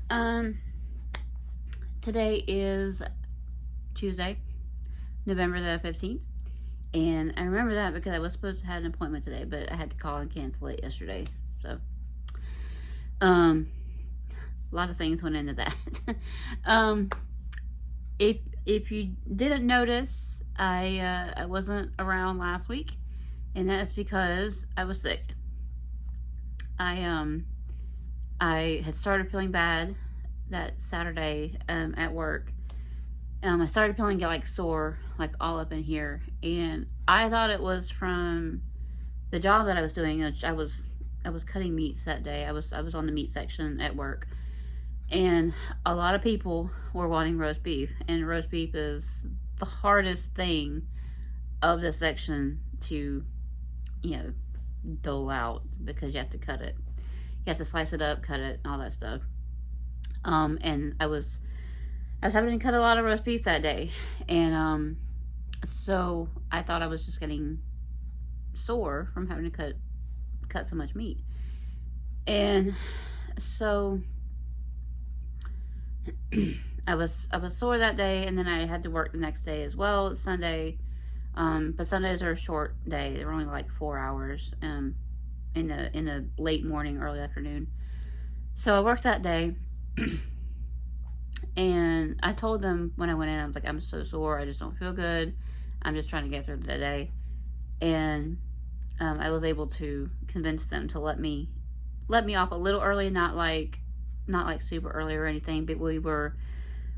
Um, Today is Tuesday, November the 15th. And I remember that because I was supposed to have an appointment today, but I had to call and cancel it yesterday. So, a lot of things went into that. um, if you didn't notice, I wasn't around last week, and that's because I was sick. I had started feeling bad that Saturday at work. I started feeling like sore, like all up in here, and I thought it was from the job that I was doing. Which I was cutting meats that day. I was on the meat section at work, and a lot of people were wanting roast beef, and roast beef is the hardest thing of the section to, dole out because you have to cut it. You have to slice it up, cut it, all that stuff. And I was having to cut a lot of roast beef that day, and so I thought I was just getting sore from having to cut so much meat, and so I was sore that day, and then I had to work the next day as well, Sunday. But Sundays are a short day; they're only like 4 hours. In the late morning, early afternoon. So I worked that day. And I told them when I went in, I was like, I'm so sore. I just don't feel good. I'm just trying to get through the day. And I was able to convince them to let me off a little early, not like super early or anything, but we were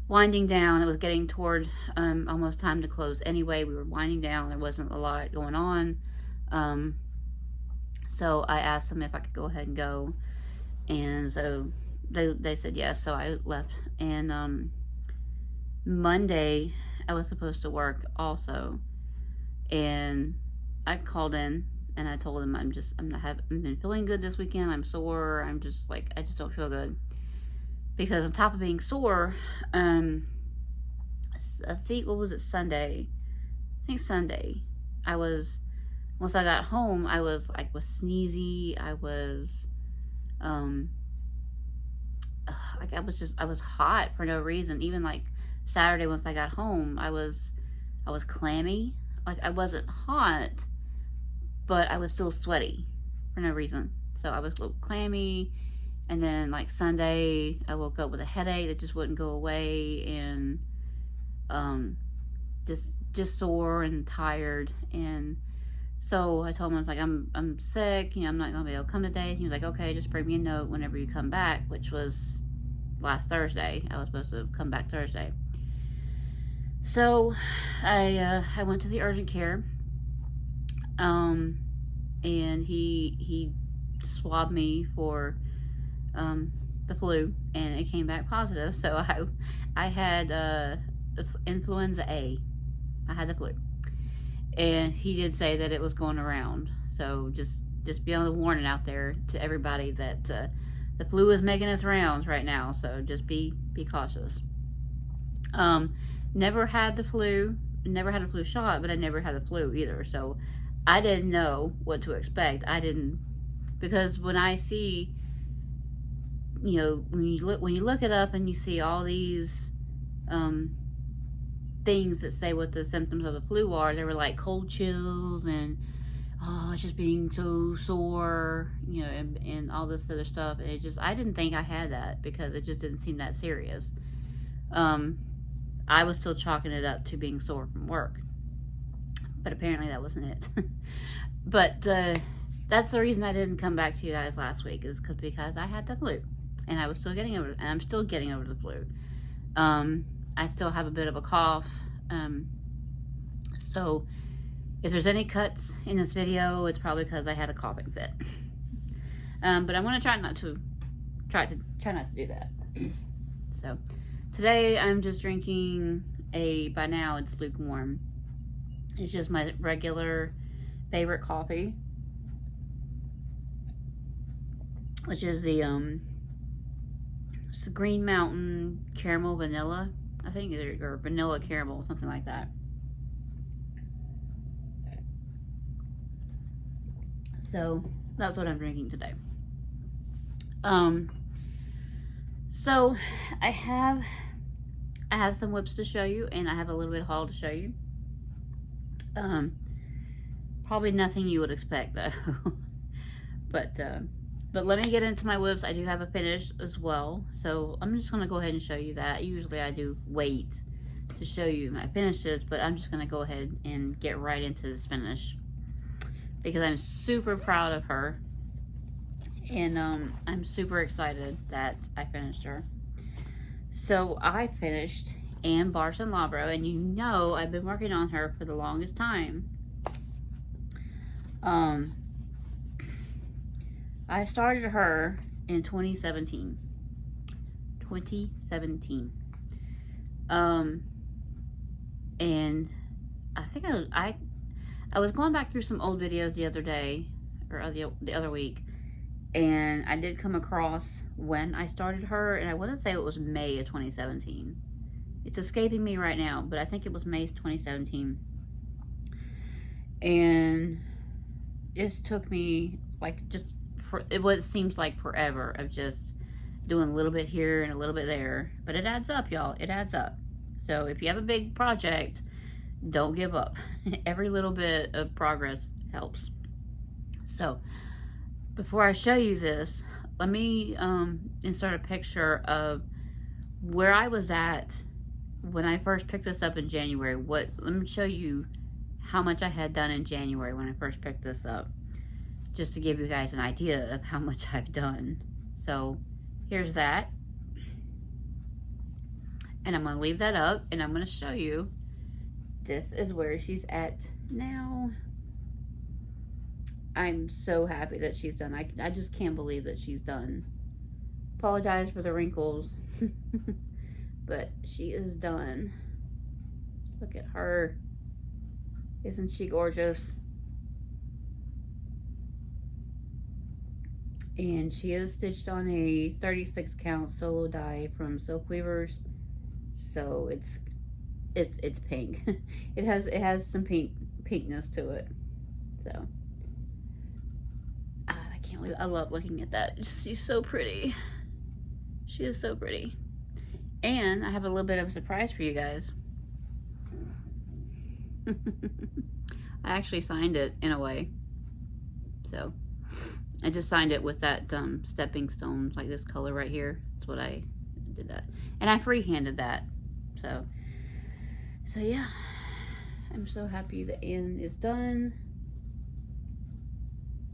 winding down. It was getting toward almost time to close anyway. We were winding down. There wasn't a lot going on. So I asked them if I could go ahead and go. And so they said yes, so I left. And Monday I was supposed to work also, and I called in and I told them I've been feeling good this weekend. I'm sore. I'm just like, I just don't feel good because on top of being sore, I think what was it, Sunday? I think Sunday. Once I got home, I was sneezy. I was I was hot for no reason. Even like Saturday, once I got home, I was clammy. Like I wasn't hot, but I was still sweaty for no reason. So I was a little clammy. And then like Sunday, I woke up with a headache that just wouldn't go away, and just sore and tired. And so I told him, I was like, I'm sick, I'm not gonna be able to come today. And he was like, okay, just bring me a note whenever you come back, which was last Thursday. I was supposed to come back Thursday. So I went to the urgent care, and he swabbed me for the flu, and it came back positive. So I had influenza A. I had the flu. And he did say that it was going around. So just be on the warning out there to everybody that the flu is making its rounds right now. So just be cautious. Never had the flu. Never had a flu shot, but I never had the flu either. So I didn't know what to expect. Because when I see, when you look it up and you see all these things that say what the symptoms of the flu are, they were like cold chills and it's just being so sore, and all this other stuff. And I didn't think I had that because it just didn't seem that serious. I was still chalking it up to being sore from work, but apparently that wasn't it. But that's the reason I didn't come back to you guys last week, is because I had the flu, and I was still getting over it, and I'm still getting over the flu. I still have a bit of a cough. So if there's any cuts in this video, it's probably because I had a coughing fit. But I'm going to try not to do that. So today I'm just drinking by now it's lukewarm. It's just my regular favorite coffee, which is the Green Mountain Caramel Vanilla, I think, or Vanilla Caramel, something like that. So that's what I'm drinking today. So I have some whips to show you, and I have a little bit of haul to show you. Probably nothing you would expect though. But let me get into my whips. I do have a finish as well, so I'm just gonna go ahead and show you that. Usually I do wait to show you my finishes, but I'm just gonna go ahead and get right into this finish because I'm super proud of her, and I'm super excited that I finished her. So I finished Barson Loughbro, and you know I've been working on her for the longest time. I started her in 2017. And I think I was going back through some old videos the other day, or the other week, and I did come across when I started her, and I want to say it was May of 2017. It's escaping me right now, but I think it was May 2017. And it took me like what seems like forever of just doing a little bit here and a little bit there, but it adds up, y'all. It adds up. So if you have a big project, don't give up. Every little bit of progress helps. So before I show you this, let me insert a picture of where I was at when I first picked this up in January. Let me show you how much I had done in January when I first picked this up, just to give you guys an idea of how much I've done. So here's that. And I'm going to leave that up, and I'm going to show you. This is where she's at now. I'm so happy that she's done. I just can't believe that she's done. Apologize for the wrinkles. But she is done. Look at her. Isn't she gorgeous? And she is stitched on a 36 count solo die from Silk Weavers. So it's pink. it has some pinkness to it. So I can't believe, I love looking at that. She's so pretty. She is so pretty. And I have a little bit of a surprise for you guys. I actually signed it in a way. So I just signed it with that stepping stones, like this color right here. That's what I did that. And I freehanded that. So yeah. I'm so happy the Anne is done.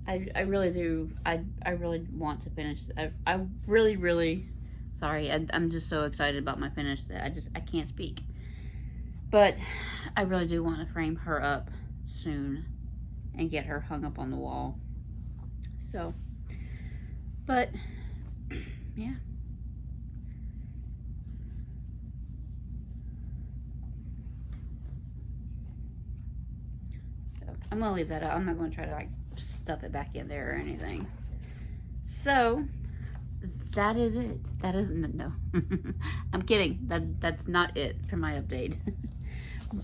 I really do. I really want to finish. I really sorry. I'm just so excited about my finish that I can't speak. But I really do want to frame her up soon and get her hung up on the wall. So, but yeah. So I'm gonna leave that out. I'm not gonna try to like stuff it back in there or anything. So that is it. That isn't, no. I'm kidding. That's not it for my update.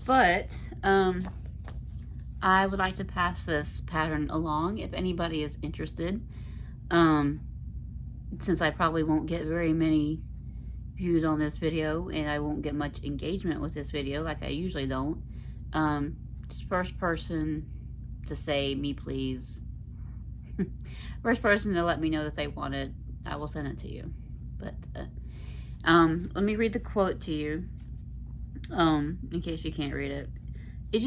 But I would like to pass this pattern along if anybody is interested. Since I probably won't get very many views on this video, and I won't get much engagement with this video like I usually don't. Just first person to say me please. First person to let me know that they want it, I will send it to you. But let me read the quote to you, in case you can't read it. It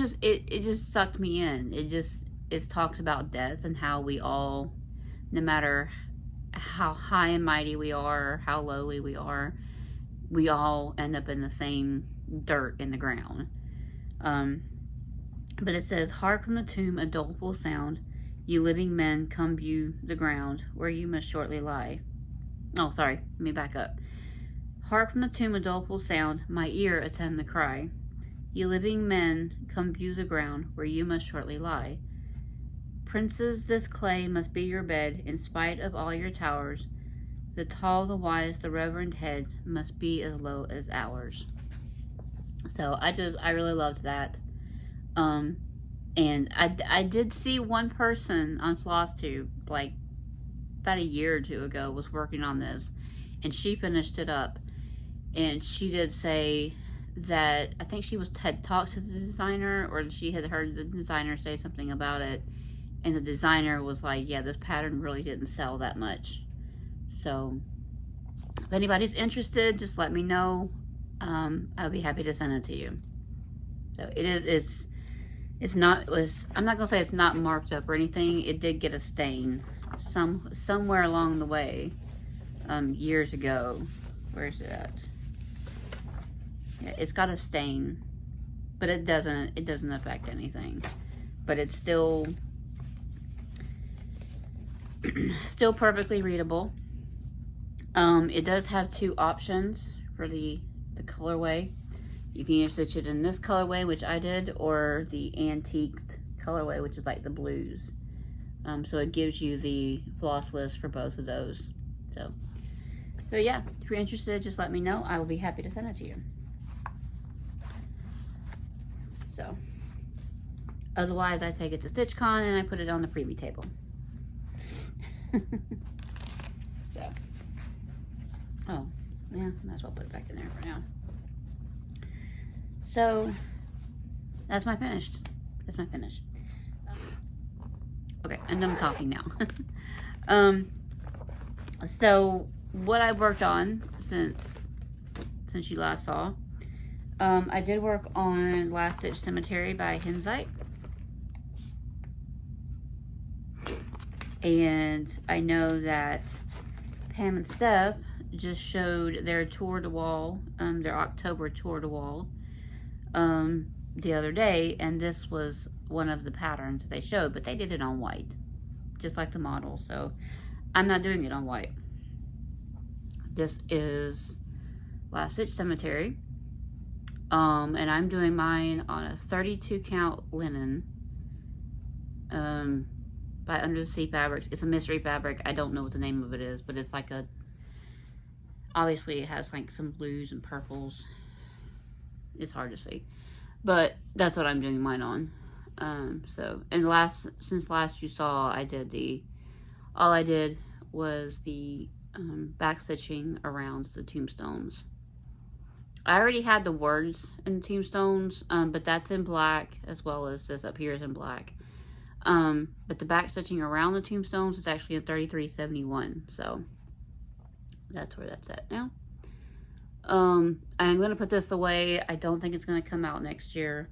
just sucked me in. It talks about death and how we all, no matter how high and mighty we are, or how lowly we are, we all end up in the same dirt in the ground. But it says, "Hark from the tomb a doleful sound, you living men, come view the ground where you must shortly lie." Oh, sorry, let me back up. "Hark from the tomb a doleful sound, my ear attend the cry. You living men, come view the ground where you must shortly lie. Princes, this clay must be your bed, in spite of all your towers. The tall, the wise, the reverend head must be as low as ours." So I really loved that. And I did see one person on Flosstube, like about a year or two ago, was working on this, and she finished it up. And she did say that, I think she had talked to the designer, or she had heard the designer say something about it, and the designer was like, yeah, this pattern really didn't sell that much. So if anybody's interested, just let me know. I'll be happy to send it to you. So I'm not gonna say it's not marked up or anything. It did get a stain somewhere along the way, years ago. Where's it at? Yeah, it's got a stain, but it doesn't affect anything. But it's still perfectly readable. It does have two options for the colorway. You can either stitch it in this colorway, which I did, or the antiqued colorway, which is like the blues. So it gives you the floss list for both of those. So yeah, if you're interested, just let me know. I will be happy to send it to you. So otherwise, I take it to StitchCon and I put it on the freebie table. So, oh, yeah, might as well put it back in there for now. So, that's my finish. Okay, and I'm coughing now. So, what I've worked on since you last saw, I did work on Last Stitch Cemetery by Hinzeit. And I know that Pam and Steph just showed their tour de wall, their October tour de wall, the other day, and this was one of the patterns that they showed, but they did it on white, just like the model. So I'm not doing it on white. This is Last Stitch Cemetery, and I'm doing mine on a 32 count linen, by Under the Sea Fabrics. It's a mystery fabric. I don't know what the name of it is, but it's like obviously it has like some blues and purples. It's hard to see, but that's what I'm doing mine on. So, and since last you saw, all I did was the back stitching around the tombstones. I already had the words in the tombstones, but that's in black, as well as this up here is in black. But the back stitching around the tombstones is actually a 3371, so that's where that's at now. I'm going to put this away. I don't think it's going to come out next year.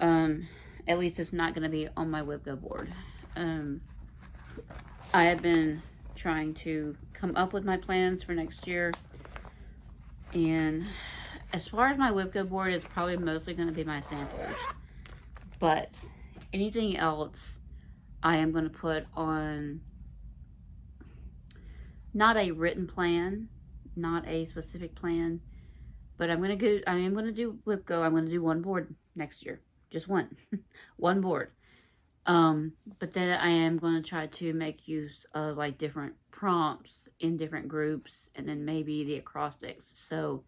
At least it's not going to be on my Loughbro board. I have been trying to come up with my plans for next year, and as far as my Loughbro board, it's probably mostly going to be my samples, but anything else I am going to put on, not a written plan, not a specific plan, but I am going to do Loughbro. I'm going to do one board next year, just one board. But then I am going to try to make use of like different prompts in different groups, and then maybe the acrostics. So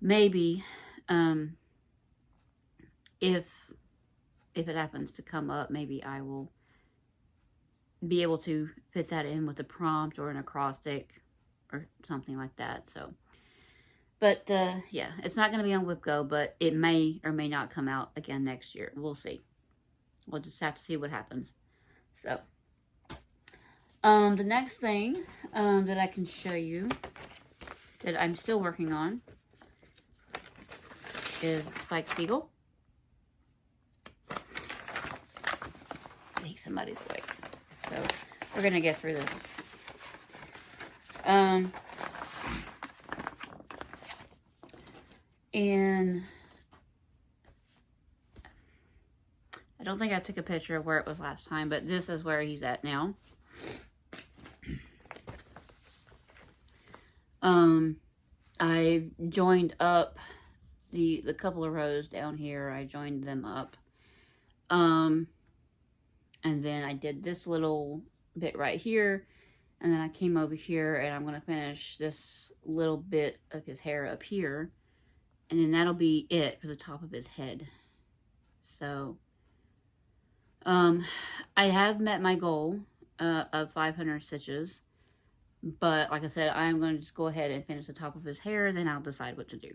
maybe if it happens to come up, maybe I will be able to fit that in with a prompt or an acrostic or something like that. So, but yeah, it's not going to be on Loughbro, but it may or may not come out again next year. We'll see. We'll just have to see what happens. So, the next thing that I can show you that I'm still working on is Spike Spiegel. I think somebody's awake. So, we're going to get through this. And I don't think I took a picture of where it was last time, but this is where he's at now. I joined up the couple of rows down here. I joined them up. And then I did this little bit right here. And then I came over here and I'm going to finish this little bit of his hair up here. And then that'll be it for the top of his head. So, I have met my goal of 500 stitches. But like I said, I'm going to just go ahead and finish the top of his hair, then I'll decide what to do.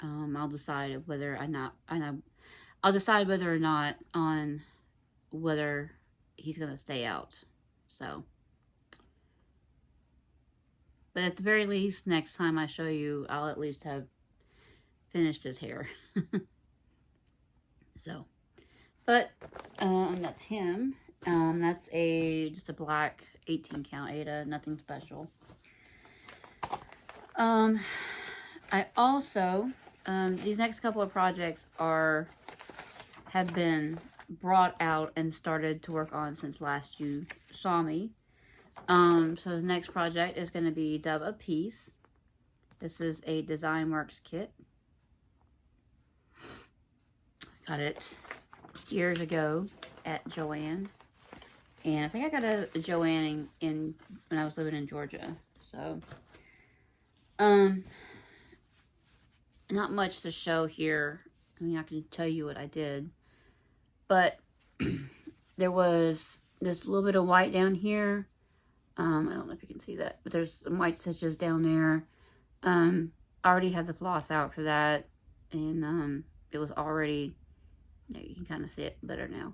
I'll decide whether I'll decide whether or not on whether he's going to stay out. So, but at the very least, next time I show you, I'll at least have finished his hair. So, but that's him. That's just a black 18 count Ada, nothing special. I also, these next couple of projects have been brought out and started to work on since last you saw me. So the next project is going to be Dub a Piece. This is a Design Works kit. Got it years ago at Joann. And I think I got a Joann in when I was living in Georgia. So, not much to show here. I mean, I can tell you what I did. But there was this little bit of white down here. I don't know if you can see that, but there's some white stitches down there. I already had the floss out for that, and it was already, there you can kind of see it better now.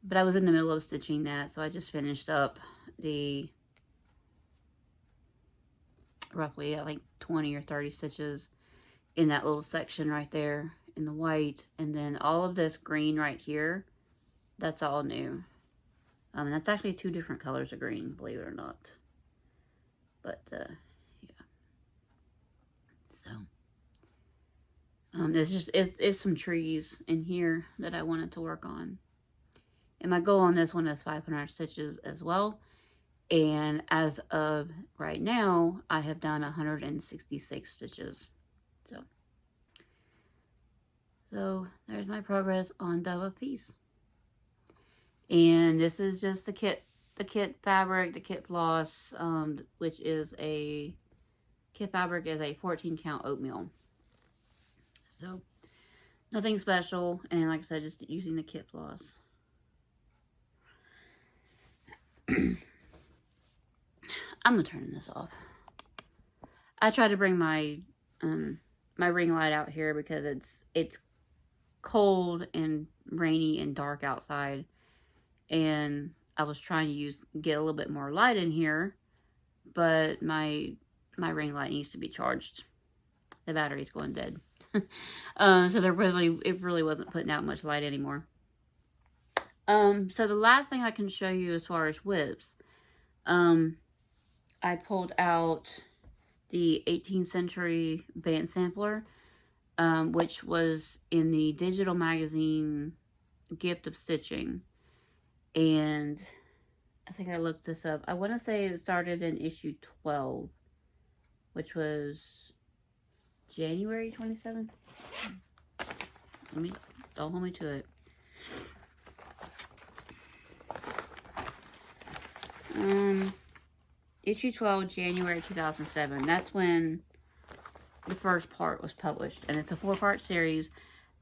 But I was in the middle of stitching that, so I just finished up the roughly, I think, 20 or 30 stitches in that little section right there in the white, and then all of this green right here, that's all new. And that's actually 2 different colors of green, believe it or not. But, yeah. So, it's some trees in here that I wanted to work on. And my goal on this one is 500 stitches as well. And as of right now, I have done 166 stitches. So there's my progress on Dub a Piece. And this is just the kit fabric, the kit floss, which is kit fabric is a 14 count oatmeal. So nothing special, and like I said, just using the kit floss. I'm gonna turn this off. I tried to bring my my ring light out here because it's cold and rainy and dark outside, and I was trying to get a little bit more light in here, but my ring light needs to be charged. The battery's going dead. So it really wasn't putting out much light anymore. So the last thing I can show you as far as whips, I pulled out the 18th century band sampler, which was in the digital magazine Gift of Stitching. And I think I looked this up. I want to say it started in issue 12, which was January 27th. Don't hold me to it. Issue 12, January 2007. That's when the first part was published, and it's a 4-part series.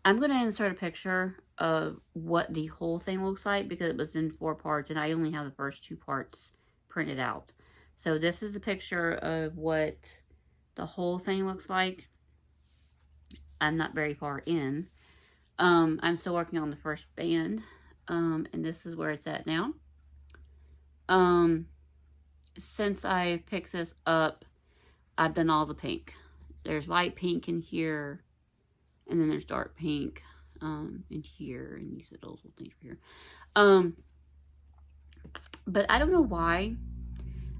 I'm going to insert a picture of what the whole thing looks like because it was in 4 parts, and I only have the first 2 parts printed out. So this is a picture of what the whole thing looks like. I'm not very far in. I'm still working on the first band, and this is where it's at now. Since I picked this up, I've done all the pink. There's light pink in here, and then there's dark pink in here, and these little things here. But I don't know why.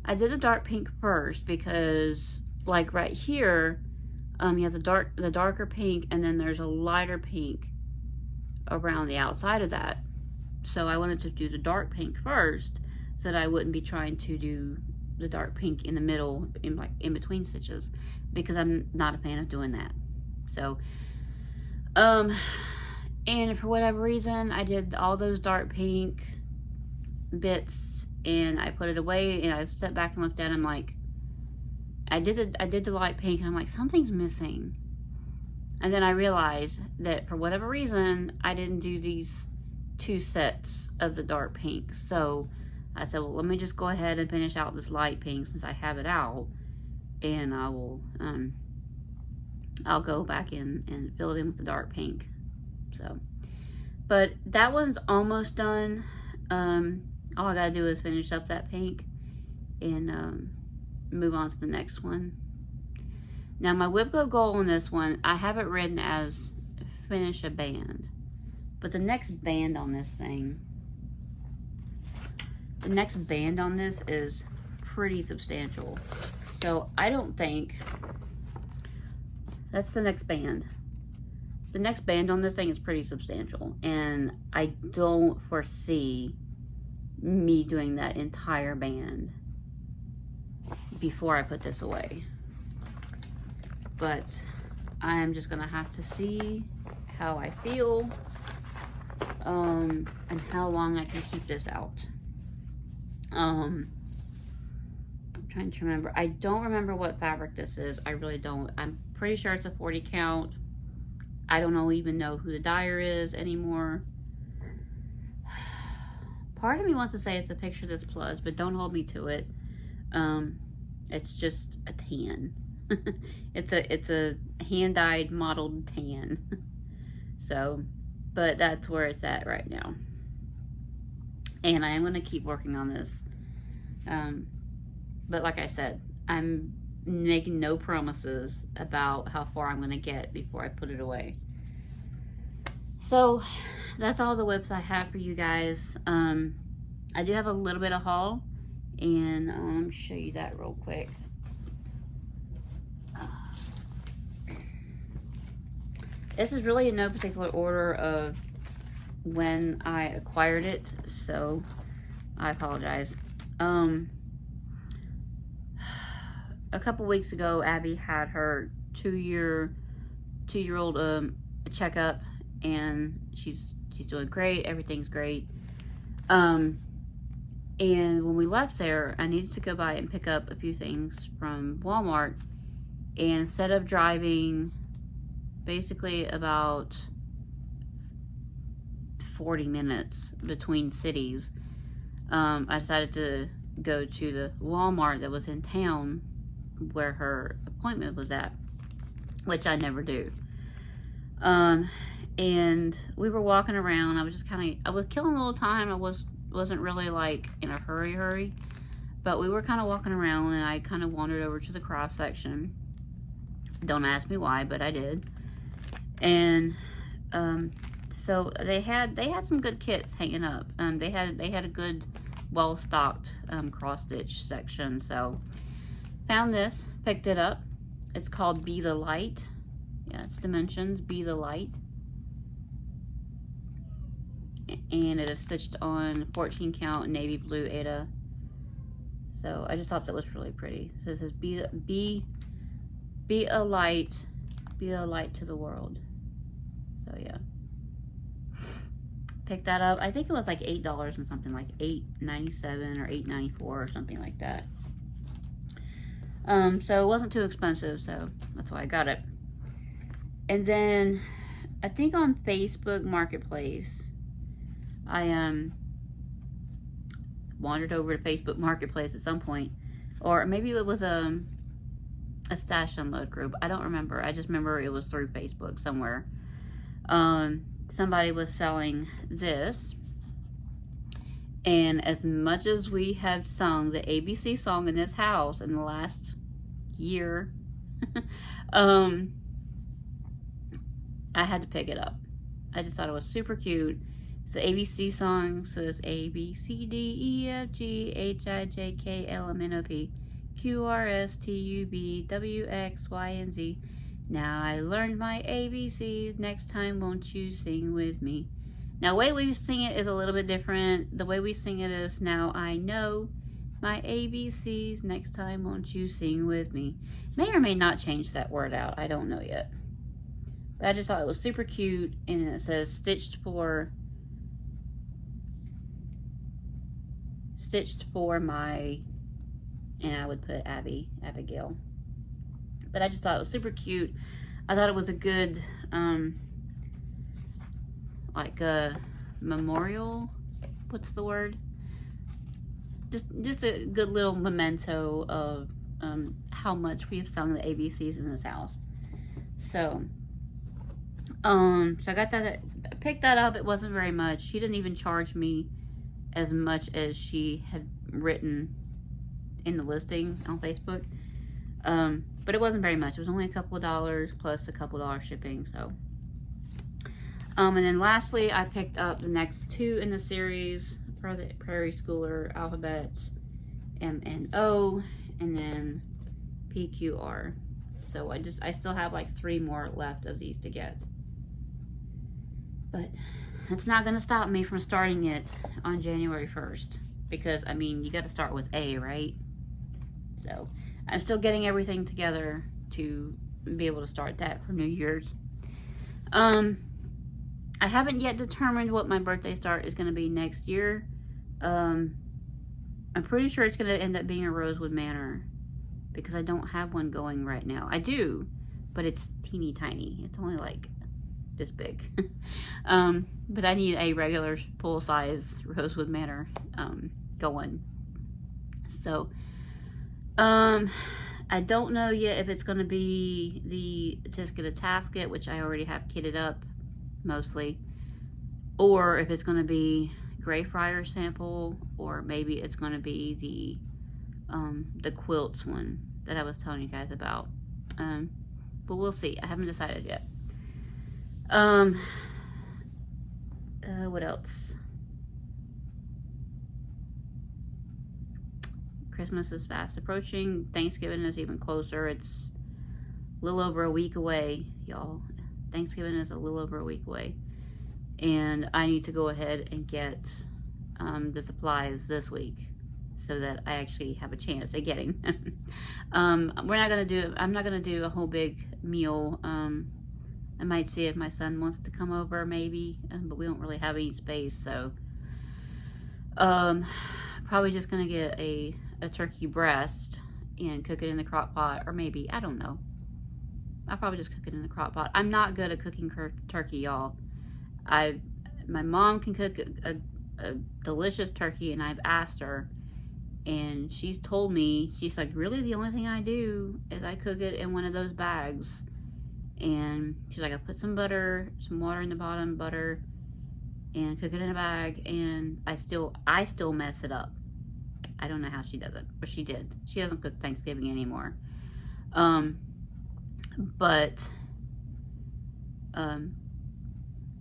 I did the dark pink first because, like right here, you have the darker pink, and then there's a lighter pink around the outside of that. So I wanted to do the dark pink first, so that I wouldn't be trying to do the dark pink in the middle, in between stitches, because I'm not a fan of doing that. So, and for whatever reason, I did all those dark pink bits, and I put it away, and I stepped back and looked at them like, I did the light pink, and I'm like, something's missing. And then I realized that for whatever reason, I didn't do these 2 sets of the dark pink. So I said, well, let me just go ahead and finish out this light pink since I have it out, and I will, I'll go back in and fill it in with the dark pink. So, but that one's almost done. All I gotta do is finish up that pink and move on to the next one. Now my Loughbro goal on this one, I have it written as finish a band, but the next band on this thing, the next band on this is pretty substantial. So I don't think, that's the next band. The next band on this thing is pretty substantial, and I don't foresee me doing that entire band before I put this away. But I am just gonna have to see how I feel, and how long I can keep this out. I'm trying to remember. I don't remember what fabric this is. I really don't. I'm pretty sure it's a 40 count. I don't even know who the dyer is anymore. Part of me wants to say it's a Picture This Plus, but don't hold me to it. It's just a tan. it's a hand-dyed modeled tan. So, but that's where it's at right now. And I am going to keep working on this. But like I said, I'm making no promises about how far I'm going to get before I put it away. So that's all the whips I have for you guys. I do have a little bit of haul, and I'll show you that real quick. This is really in no particular order of when I acquired it, so I apologize. A couple weeks ago, Abby had her two-year-old checkup, and she's doing great. Everything's great. And when we left there, I needed to go by and pick up a few things from Walmart. And instead of driving basically about 40 minutes between cities, I decided to go to the Walmart that was in town where her appointment was at, which I never do. And we were walking around. I was just I was killing a little time. I wasn't really like in a hurry, but we were kind of walking around, and I kind of wandered over to the crop section. Don't ask me why, but I did. And so they had some good kits hanging up. They had a good, well-stocked cross stitch section. So found this, picked it up. It's called Be the Light. Yeah, it's dimensions, Be the Light. And it is stitched on 14 count navy blue Aida. So I just thought that was really pretty. So it says be a light to the world. So yeah, picked that up. I think it was like $8 and something, like $8.97 or $8.94 or something like that. So it wasn't too expensive, so that's why I got it. And then I think on Facebook Marketplace, I wandered over to Facebook Marketplace at some point, or maybe it was a stash unload group. I don't remember. I just remember it was through Facebook somewhere. Somebody was selling this, and as much as we have sung the ABC song in this house in the last year, I had to pick it up. I just thought it was super cute. It's the ABC song. So it's A, B, C, D, E, F, G, H, I, J, K, L, M, N, O, P, Q, R, S, T, U, B, W, X, Y, and Z. Now I learned my ABCs. Next time, won't you sing with me? Now, the way we sing it is a little bit different. The way we sing it is, now I know my ABCs. Next time, won't you sing with me? May or may not change that word out. I don't know yet. But I just thought it was super cute. And it says stitched for my, and I would put Abigail. But I just thought it was super cute. I thought it was a good, like a memorial, what's the word? just a good little memento of how much we've sung the ABCs in this house. So, so I got that. I picked that up. It wasn't very much. She didn't even charge me as much as she had written in the listing on Facebook. But it wasn't very much. It was only a couple of dollars plus a couple dollars shipping. So, and then lastly, I picked up the next two in the series for the Prairie Schooler alphabets, MNO, and then PQR. So I still have like 3 more left of these to get. But it's not going to stop me from starting it on January 1st. Because, I mean, you got to start with A, right? So, I'm still getting everything together to be able to start that for New Year's. I haven't yet determined what my birthday start is going to be next year. I'm pretty sure it's going to end up being a Rosewood Manor. Because I don't have one going right now. I do, but it's teeny tiny. It's only like this big. But I need a regular full-size Rosewood Manor going. So, I don't know yet if it's going to be the Tisket a Tasket, which I already have kitted up mostly, or if it's going to be Greyfriar sample, or maybe it's going to be the quilts one that I was telling you guys about. But we'll see. I haven't decided yet. What else? Christmas is fast approaching. Thanksgiving is even closer. It's a little over a week away, y'all. Thanksgiving is a little over a week away. And I need to go ahead and get the supplies this week, so that I actually have a chance at getting. I'm not gonna do a whole big meal. I might see if my son wants to come over, maybe, but we don't really have any space, so probably just gonna get a turkey breast and cook it in the crock pot, or maybe, I don't know. I'll probably just cook it in the crock pot. I'm not good at cooking turkey, y'all. My mom can cook a delicious turkey, and I've asked her, and she's told me, she's like, really, the only thing I do is I cook it in one of those bags. And she's like, I put some butter, some water in the bottom, butter, and cook it in a bag, and I still mess it up. I don't know how she does it, but she did. She doesn't cook Thanksgiving anymore.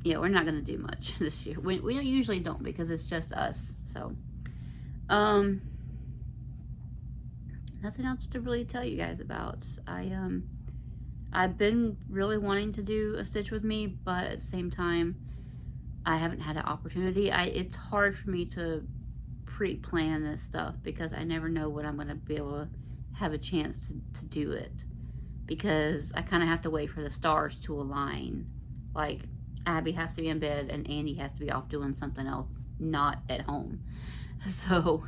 Yeah, we're not gonna do much this year. We usually don't, because it's just us. So, nothing else to really tell you guys about. I've been really wanting to do a stitch with me, but at the same time, I haven't had an opportunity. It's hard for me to pre-plan this stuff, because I never know when I'm going to be able to have a chance to do it, because I kind of have to wait for the stars to align. Like, Abby has to be in bed and Andy has to be off doing something else, not at home. So,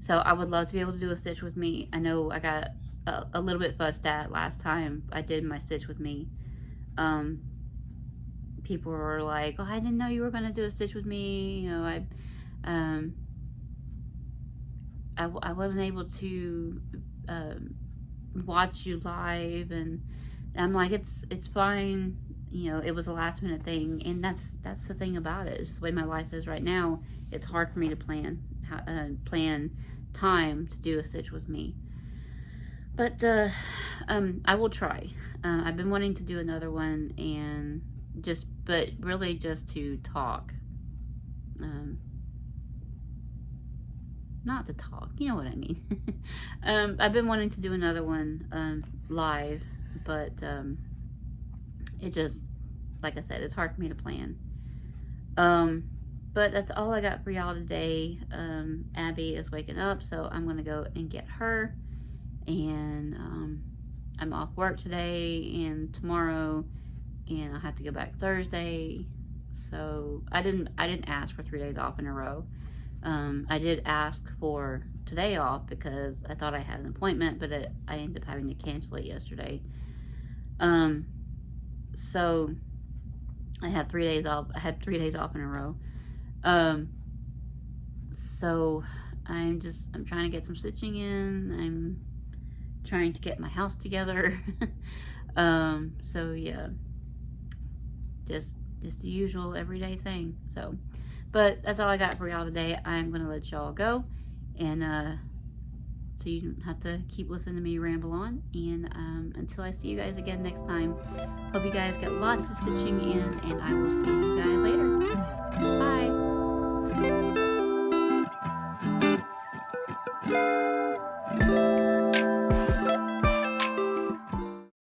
so I would love to be able to do a stitch with me. I know I got a little bit fussed at last time I did my stitch with me. People were like, oh, I didn't know you were going to do a stitch with me. You know, I wasn't able to watch you live, and I'm like, it's fine. You know, it was a last minute thing, and that's the thing about it. It's the way my life is right now. It's hard for me to plan time to do a stitch with me. But I will try. I've been wanting to do another one, and but really just to talk. Not to talk, you know what I mean. I've been wanting to do another one live, but it just, like I said, it's hard for me to plan. But that's all I got for y'all today. Abby is waking up, so I'm gonna go and get her. And I'm off work today and tomorrow, and I'll have to go back Thursday. So I didn't ask for 3 days off in a row. I did ask for today off because I thought I had an appointment, but I ended up having to cancel it yesterday. So I had 3 days off. I had 3 days off in a row. So I'm trying to get some stitching in. I'm trying to get my house together. So yeah, just the usual everyday thing. So, but that's all I got for y'all today. I'm gonna let y'all go, and so you don't have to keep listening to me ramble on. And until I see you guys again next time, hope you guys get lots of stitching in, and I will see you guys later. Bye.